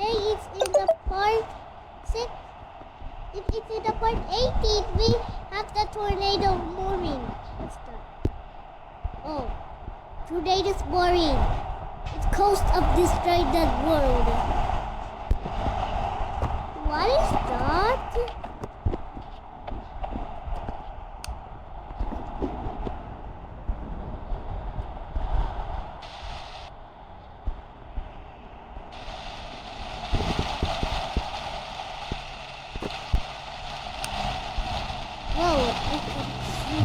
Hey, it's in the part 6. If it's in the part 18, we have the tornado boring. What's that? Oh, tornado's boring. It's coast of destroyed that world. What is that? Whoa, I can see.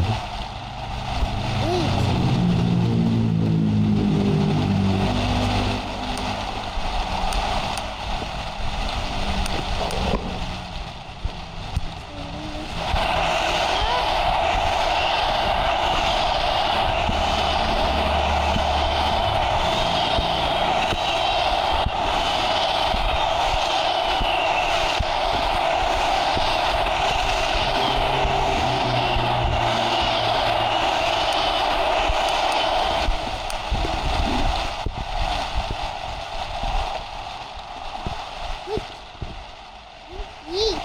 Wait.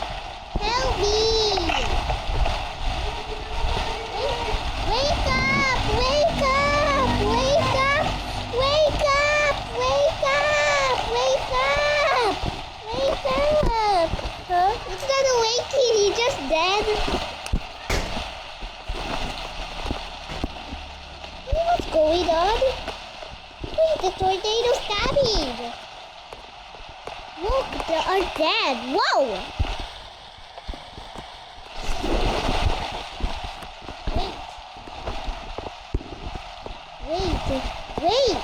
Help me! Wake up! Wake up! Wake up! Wake up! Wake up! Wake up! Wake up! Huh? It's not a waking, he's just dead. What's going on? Wait, the tornado's coming! Look, they are dead! Whoa! Wait!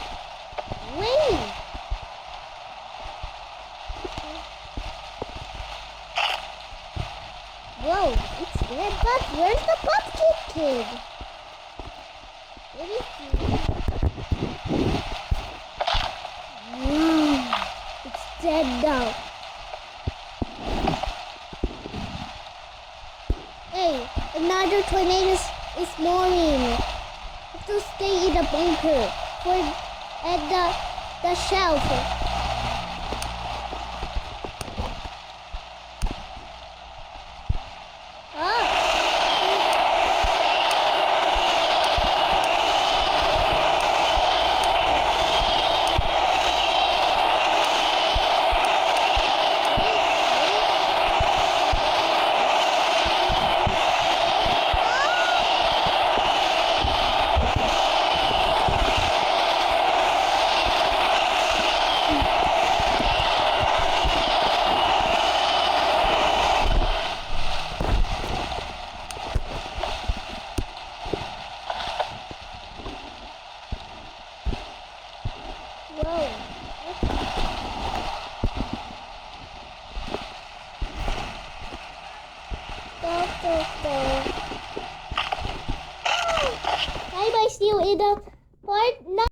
Whoa, it's dead, but where's the pumpkin kid? Let me see. It's dead now. Hey, another tornado is morning. To stay in the bunker at the shelf. Whoa. Bye bye, see you in the part 9.